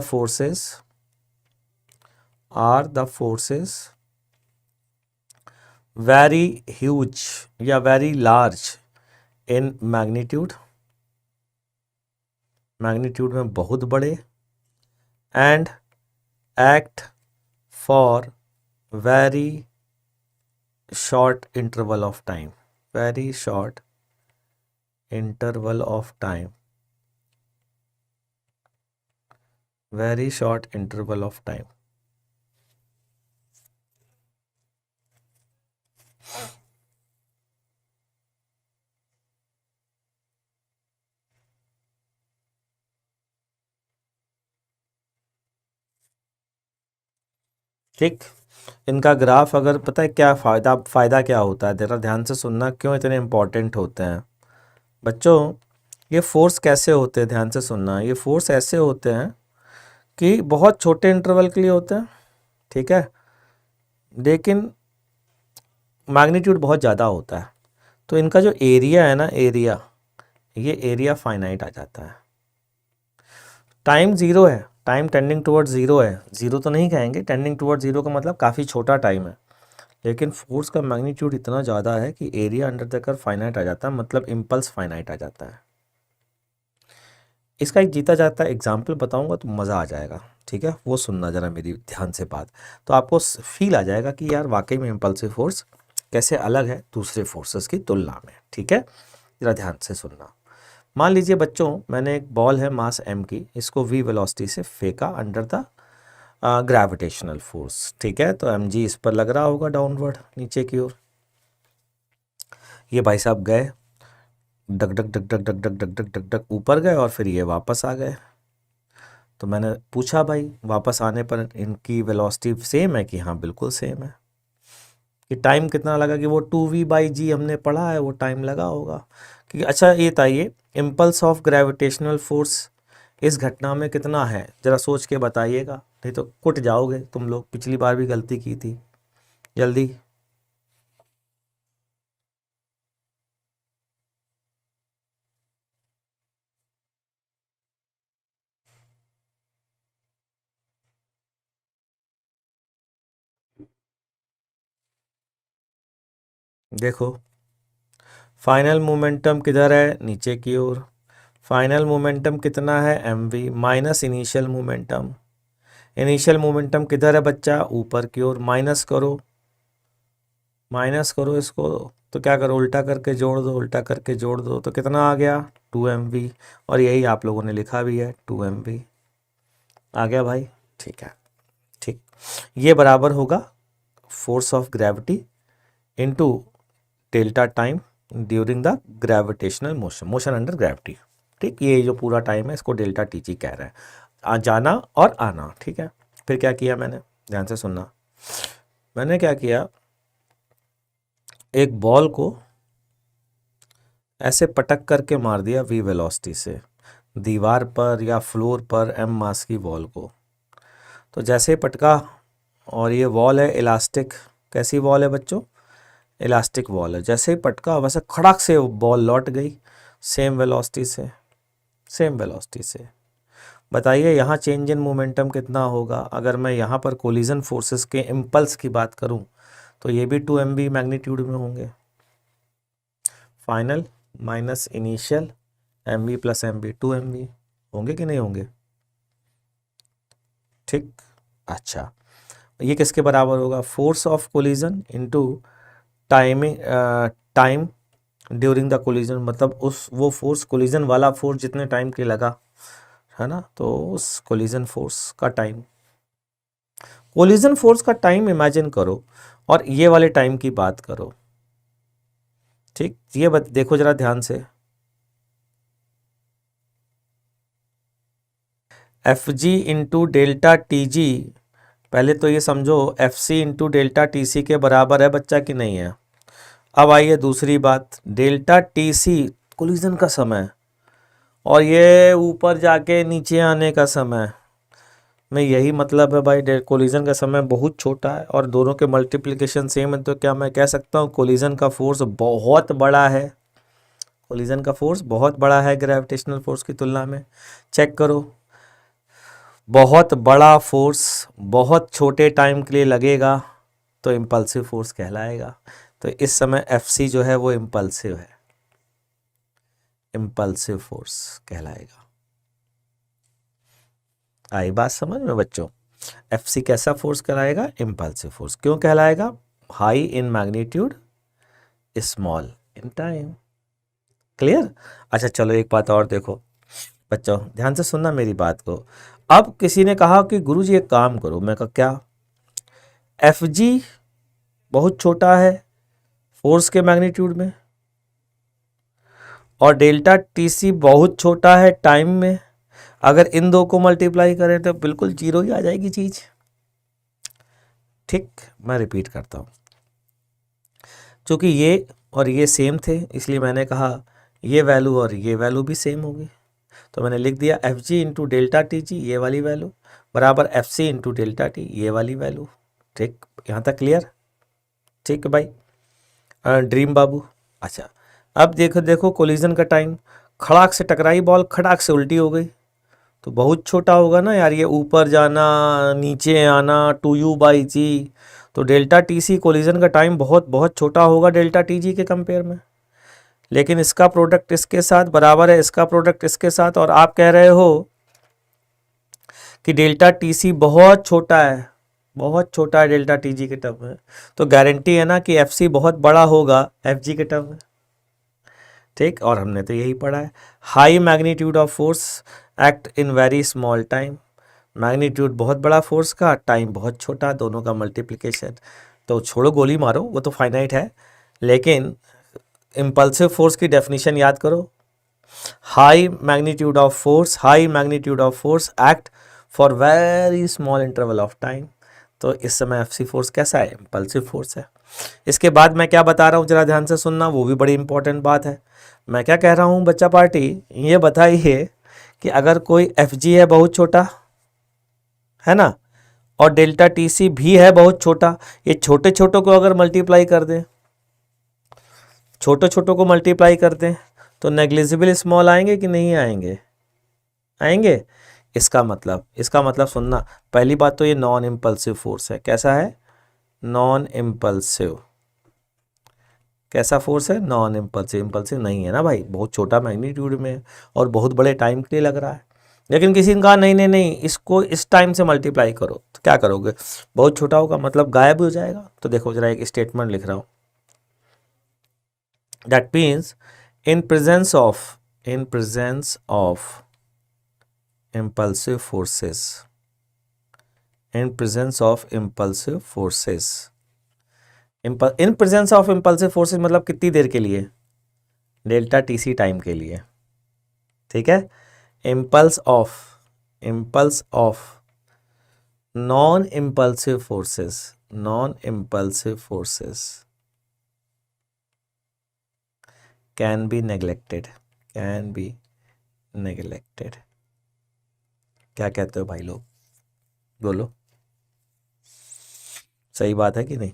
forces very huge या very large in magnitude, magnitude में बहुत बड़े, and act for very short interval of time, very short interval of time, very short interval of time. ठीक, इनका graph अगर पता है क्या फ़ायदा क्या होता है, ज़रा ध्यान से सुनना, क्यों इतने इम्पोर्टेंट होते हैं बच्चों। ये फोर्स कैसे होते हैं, ध्यान से सुनना। ये फोर्स ऐसे होते हैं कि बहुत छोटे इंटरवल के लिए होते हैं, ठीक है, लेकिन मैग्नीट्यूड बहुत ज़्यादा होता है। तो इनका जो एरिया है ना, एरिया, ये एरिया फाइनाइट आ जाता है। टाइम ज़ीरो है, टाइम टेंडिंग टुवर्ड्स ज़ीरो है, ज़ीरो तो नहीं कहेंगे, टेंडिंग टुवर्ड्स ज़ीरो का मतलब काफ़ी छोटा टाइम है, लेकिन फोर्स का मैग्नीट्यूड इतना ज़्यादा है कि area under the curve finite आ जाता है, मतलब इम्पल्स फाइनाइट आ जाता है। इसका एक जीता जाता एग्जाम्पल बताऊंगा तो मज़ा आ जाएगा, ठीक है, वो सुनना ज़रा मेरी ध्यान से बात, तो आपको फील आ जाएगा कि यार वाकई में इम्पल्सिव फोर्स कैसे अलग है दूसरे फोर्सेस की तुलना में। ठीक है, ज़रा ध्यान से सुनना। मान लीजिए बच्चों, मैंने एक बॉल है मास m की, इसको v वेलोसिटी से फेंका अंडर द ग्रेविटेशनल फोर्स। ठीक है, तो mg इस पर लग रहा होगा डाउनवर्ड, नीचे की ओर। ये भाई साहब गए, duck duck duck duck duck duck duck duck duck duck ऊपर गए, और फिर ये वापस आ गए। तो मैंने पूछा भाई, वापस आने पर इनकी वेलोसिटी सेम है कि हाँ बिल्कुल सेम है। कि टाइम कितना लगा, कि वो 2v/g हमने पढ़ा है, वो टाइम लगा होगा। कि अच्छा ये बताइए, इम्पल्स ऑफ ग्रेविटेशनल फोर्स इस घटना में कितना है, ज़रा सोच के बताइएगा, नहीं तो कुट जाओगे तुम लोग, पिछली बार भी गलती की थी। जल्दी देखो, फाइनल मोमेंटम किधर है, नीचे की ओर। फाइनल मोमेंटम कितना है, mv minus initial momentum. Initial momentum किधर है बच्चा, ऊपर की ओर। माइनस करो, माइनस करो इसको, तो क्या करो, उल्टा करके जोड़ दो, उल्टा करके जोड़ दो, तो कितना आ गया, 2mv। और यही आप लोगों ने लिखा भी है, 2mv आ गया भाई। ठीक है, ठीक, ये बराबर होगा force of gravity into delta time during the gravitational motion, motion under gravity. ठीक, ये जो पूरा टाइम है इसको डेल्टा टी कह रहे हैं, जाना और आना। ठीक है, फिर क्या किया मैंने, ध्यान से सुनना। मैंने क्या किया, एक बॉल को ऐसे पटक करके मार दिया v वेलोसिटी से दीवार पर या फ्लोर पर m मास की वॉल को। तो जैसे ही पटका, और ये वॉल है इलास्टिक, कैसी वॉल है बच्चों, इलास्टिक वॉल है, जैसे ही पटका वैसे खड़ाक से बॉल लौट गई, सेम वेलोसिटी से, सेम वेलोसिटी से। बताइए यहाँ चेंज इन मोमेंटम कितना होगा? अगर मैं यहाँ पर कोलिजन फोर्सेस के इम्पल्स की बात करूँ तो ये भी 2 mv मैग्नीट्यूड में होंगे। Final minus initial mv plus mv 2 mv होंगे कि नहीं होंगे? ठीक। अच्छा, ये किसके बराबर होगा? Force of collision into timing time during the collision, मतलब उस वो फोर्स, कोलिजन वाला फोर्स जितने टाइम के लगा है ना, तो उस कोलिजन फोर्स का टाइम, कोलिजन फोर्स का टाइम इमेजिन करो और ये वाले टाइम की बात करो। ठीक, ये देखो जरा ध्यान से, F G into delta T G, पहले तो ये समझो F C into delta T C के बराबर है बच्चा कि नहीं है। अब आइए दूसरी बात, डेल्टा टी सी कोलिजन का समय और ये ऊपर जाके नीचे आने का समय में यही मतलब है भाई, कोलिजन का समय बहुत छोटा है और दोनों के मल्टीप्लिकेशन सेम है, तो क्या मैं कह सकता हूँ कोलिजन का फोर्स बहुत बड़ा है? कोलिजन का फोर्स बहुत बड़ा है ग्रेविटेशनल फोर्स की तुलना में। चेक करो, बहुत बड़ा फोर्स बहुत छोटे टाइम के लिए लगेगा तो इम्पल्सिव फोर्स कहलाएगा। तो इस समय एफ सी जो है वो इम्पल्सिव है, इम्पल्सिव फोर्स कहलाएगा। आई बात समझ में बच्चों? एफ सी कैसा फोर्स कहलाएगा? Impulsive force. क्यों कहलाएगा? High in magnitude, small in time. Clear? अच्छा चलो एक बात और देखो बच्चों, ध्यान से सुनना मेरी बात को। अब किसी ने कहा कि गुरुजी एक काम करो, मैं कहा क्या? एफ जी बहुत छोटा है फोर्स के मैग्नीट्यूड में और डेल्टा टी सी बहुत छोटा है टाइम में, अगर इन दो को मल्टीप्लाई करें तो बिल्कुल जीरो ही आ जाएगी चीज। ठीक, मैं रिपीट करता हूँ, क्योंकि ये और ये सेम थे इसलिए मैंने कहा ये वैल्यू और ये वैल्यू भी सेम होगी, तो मैंने लिख दिया F G into delta T G ये वाली वैल्यू बराबर F C into delta T ये वाली वैल्यू। ठीक, यहाँ तक क्लियर? ठीक है भाई, ड्रीम बाबू। अच्छा, अब देखो देखो कोलिजन का टाइम, खड़ाक से टकराई बॉल, खड़ाक से उल्टी हो गई, तो बहुत छोटा होगा ना यार, ये ऊपर जाना नीचे आना 2u/g, तो डेल्टा टी सी कोलिजन का टाइम बहुत बहुत छोटा होगा डेल्टा टी जी के कंपेयर में। लेकिन इसका प्रोडक्ट इसके साथ बराबर है इसका प्रोडक्ट इसके साथ, और आप कह रहे हो कि डेल्टा टी सी बहुत छोटा है, बहुत छोटा है डेल्टा टी जी के टर्म में, तो गारंटी है ना कि एफ सी बहुत बड़ा होगा एफ जी के टर्म में। ठीक, और हमने तो यही पढ़ा है, high magnitude of force act in very small time, magnitude बहुत बड़ा फोर्स का, टाइम बहुत छोटा, दोनों का मल्टीप्लिकेशन। तो छोड़ो गोली मारो, वो तो फाइनाइट है, लेकिन इम्पल्सिव फोर्स की डेफिनेशन याद करो, high magnitude of force, high magnitude of force act for very small interval of time. तो इस समय एफ सी फोर्स कैसा है? इम्पल्सिव फोर्स है। इसके बाद मैं क्या बता रहा हूँ जरा ध्यान से सुनना, वो भी बड़ी इंपॉर्टेंट बात है। मैं क्या कह रहा हूँ बच्चा पार्टी, ये बताइए कि अगर कोई एफ जी है बहुत छोटा है ना, और डेल्टा टी सी भी है बहुत छोटा, ये छोटे छोटों को अगर मल्टीप्लाई कर दें, छोटे छोटों को मल्टीप्लाई कर दें तो नेग्लिजिबल स्मॉल आएंगे कि नहीं आएंगे? आएंगे। इसका मतलब सुनना, पहली बात तो ये नॉन इम्पल्सिव फोर्स है। कैसा है? Non impulsive. कैसा फोर्स है? Non impulsive. इम्पल्सिव नहीं है ना भाई, बहुत छोटा मैग्नीट्यूड में है और बहुत बड़े टाइम के लिए लग रहा है। लेकिन किसी ने कहा नहीं नहीं नहीं, इसको इस टाइम से मल्टीप्लाई करो, तो क्या करोगे? बहुत छोटा होगा मतलब गायब हो जाएगा। तो देखो जरा एक स्टेटमेंट लिख रहा हूँ, that means in presence of impulsive forces, in presence of impulsive forces, in presence of impulsive forces मतलब कितनी देर के लिए? डेल्टा टी सी टाइम के लिए। ठीक है, impulse of non-impulsive forces can be neglected। क्या कहते हो भाई लोग, बोलो, सही बात है कि नहीं?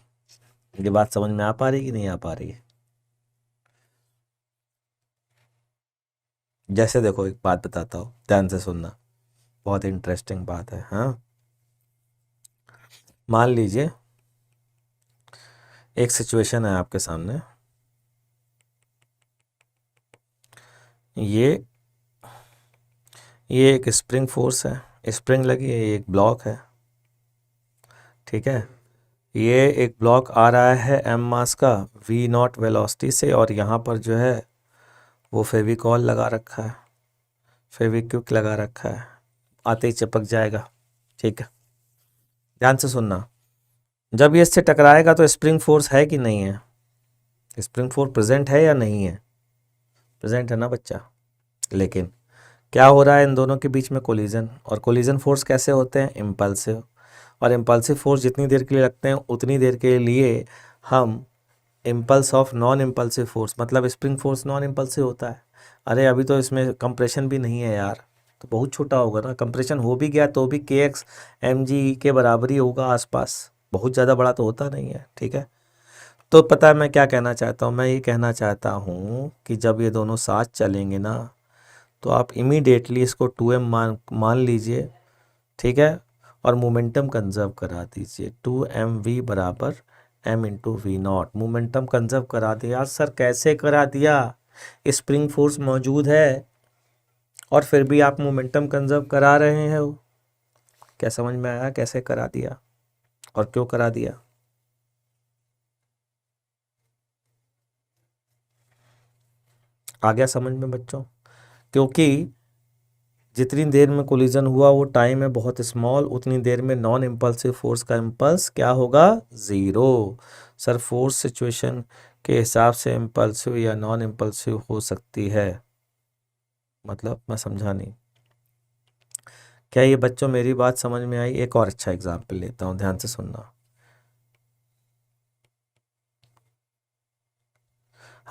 ये बात समझ में आ पा रही कि नहीं आ पा रही है? जैसे देखो एक बात बताता हूँ, ध्यान से सुनना, बहुत इंटरेस्टिंग बात है। हाँ, मान लीजिए एक सिचुएशन है आपके सामने, ये ये एक स्प्रिंग फोर्स है, स्प्रिंग लगी है, ये एक ब्लॉक है, ठीक है। ये एक ब्लॉक आ रहा है एम मास का वी नॉट वेलोसिटी से, और यहाँ पर जो है वो फेविकॉल लगा रखा है, फेविक्विक लगा रखा है, आते ही चिपक जाएगा, ठीक है। ध्यान से सुनना, जब ये इससे टकराएगा तो स्प्रिंग फोर्स है कि नहीं है? स्प्रिंग फोर्स प्रेजेंट है या नहीं है? प्रेजेंट है ना बच्चा। लेकिन क्या हो रहा है इन दोनों के बीच में? कोलिजन। और कोलिजन फोर्स कैसे होते हैं? इम्पल्सिव। और इम्पल्सिव फोर्स जितनी देर के लिए लगते हैं उतनी देर के लिए हम impulse of non impulsive force, मतलब स्प्रिंग फोर्स नॉन इम्पल्सिव होता है। अरे अभी तो इसमें कंप्रेशन भी नहीं है यार, तो बहुत छोटा होगा ना, कंप्रेशन हो भी गया तो भी के एक्स एम जी के बराबर ही होगा आसपास, बहुत ज़्यादा बड़ा तो होता नहीं है, ठीक है। तो पता है मैं क्या कहना चाहता हूँ? मैं ये कहना चाहता हूँ कि जब ये दोनों साथ चलेंगे ना, तो आप इमीडिएटली इसको 2m मान मान लीजिए, ठीक है, और मोमेंटम कंजर्व करा दीजिए। 2mv बराबर m into we not, momentum conserve करा दिया। यार सर कैसे करा दिया? स्प्रिंग फोर्स मौजूद है और फिर भी आप मोमेंटम कंजर्व करा रहे हैं। क्या समझ में आया कैसे करा दिया और क्यों करा दिया? आ गया समझ में बच्चों? क्योंकि जितनी देर में कोलिजन हुआ वो टाइम है बहुत स्मॉल, उतनी देर में नॉन इम्पल्सिव फोर्स का इम्पल्स क्या होगा? ज़ीरो। सर फोर्स सिचुएशन के हिसाब से इम्पल्सिव या नॉन इम्पल्सिव हो सकती है, मतलब मैं समझा नहीं। क्या ये बच्चों मेरी बात समझ में आई? एक और अच्छा एग्जाम्पल लेता हूँ, ध्यान से सुनना।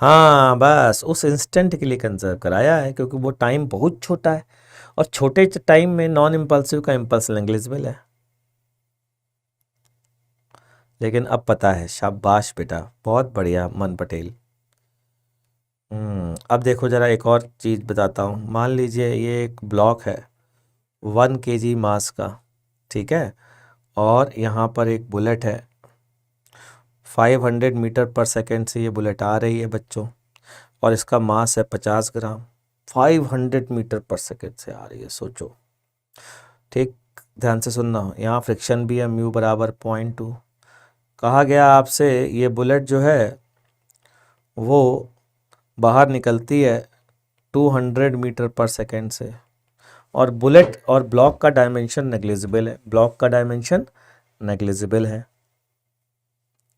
हाँ बस उस इंस्टेंट के लिए कंजर्व कराया है क्योंकि वो टाइम बहुत छोटा है, और छोटे टाइम में नॉन इम्पल्सिव का इम्पल्स नेग्लिजिबल है। लेकिन अब पता है, शाबाश बेटा, बहुत बढ़िया मन पटेल। अब देखो ज़रा एक और चीज़ बताता हूँ। मान लीजिए ये एक ब्लॉक है 1 kg मास का, ठीक है, और यहाँ पर एक बुलेट है 500 मीटर पर सेकेंड से ये बुलेट आ रही है बच्चों, और इसका मास है 50 ग्राम। 500 मीटर पर सेकेंड से आ रही है, सोचो, ठीक। ध्यान से सुनना, यहाँ फ्रिक्शन भी है म्यू बराबर 0.2। कहा गया आपसे ये बुलेट जो है वो बाहर निकलती है 200 मीटर पर सेकेंड से, और बुलेट और ब्लॉक का डायमेंशन नेग्लिजिबल है, ब्लॉक का डायमेंशन नेग्लिजिबल है,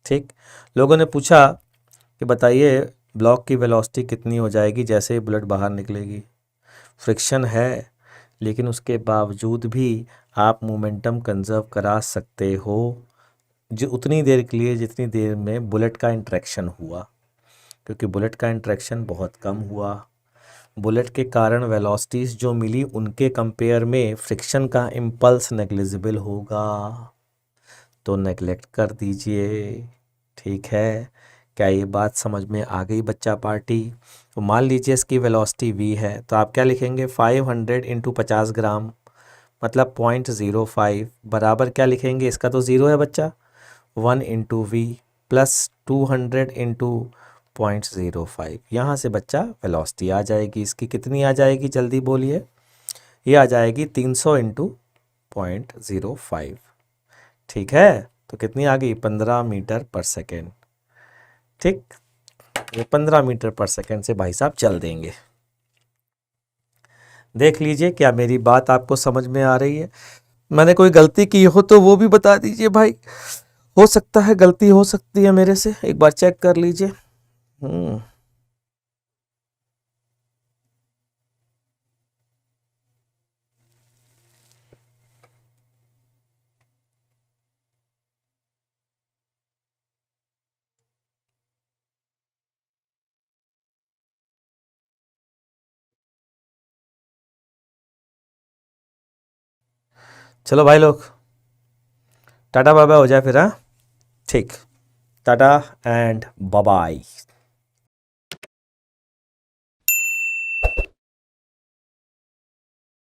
ठीक। लोगों ने पूछा कि बताइए ब्लॉक की वेलोसिटी कितनी हो जाएगी जैसे ही बुलेट बाहर निकलेगी? फ्रिक्शन है, लेकिन उसके बावजूद भी आप मोमेंटम कंजर्व करा सकते हो जो उतनी देर के लिए जितनी देर में बुलेट का इंट्रैक्शन हुआ, क्योंकि बुलेट का इंट्रैक्शन बहुत कम हुआ। बुलेट के कारण वेलोसिटीज़ जो मिली उनके कंपेयर में फ्रिक्शन का इम्पल्स नेग्लिजिबल होगा, तो नेगलेक्ट कर दीजिए, ठीक है। क्या ये बात समझ में आ गई बच्चा पार्टी? तो मान लीजिए इसकी वेलोसिटी v है, तो आप क्या लिखेंगे? 500 इंटू 50 ग्राम, मतलब 0.05 बराबर क्या लिखेंगे? इसका तो ज़ीरो है बच्चा, 1 इंटू वी प्लस 200 इंटू 0.05। यहाँ से बच्चा वेलोसिटी आ जाएगी, इसकी कितनी आ जाएगी जल्दी बोलिए? ये आ जाएगी 300 इंटू 0.05, ठीक है। तो कितनी आ गई? 15 मीटर पर सेकेंड, ठीक। ये 15 मीटर पर सेकेंड से भाई साहब चल देंगे। देख लीजिए क्या मेरी बात आपको समझ में आ रही है? मैंने कोई गलती की हो तो वो भी बता दीजिए भाई, हो सकता है गलती हो सकती है मेरे से, एक बार चेक कर लीजिए। चलो भाई लोग, टाटा बाय बाय हो जाए फिर, हाँ, ठीक। Tata and bye bye.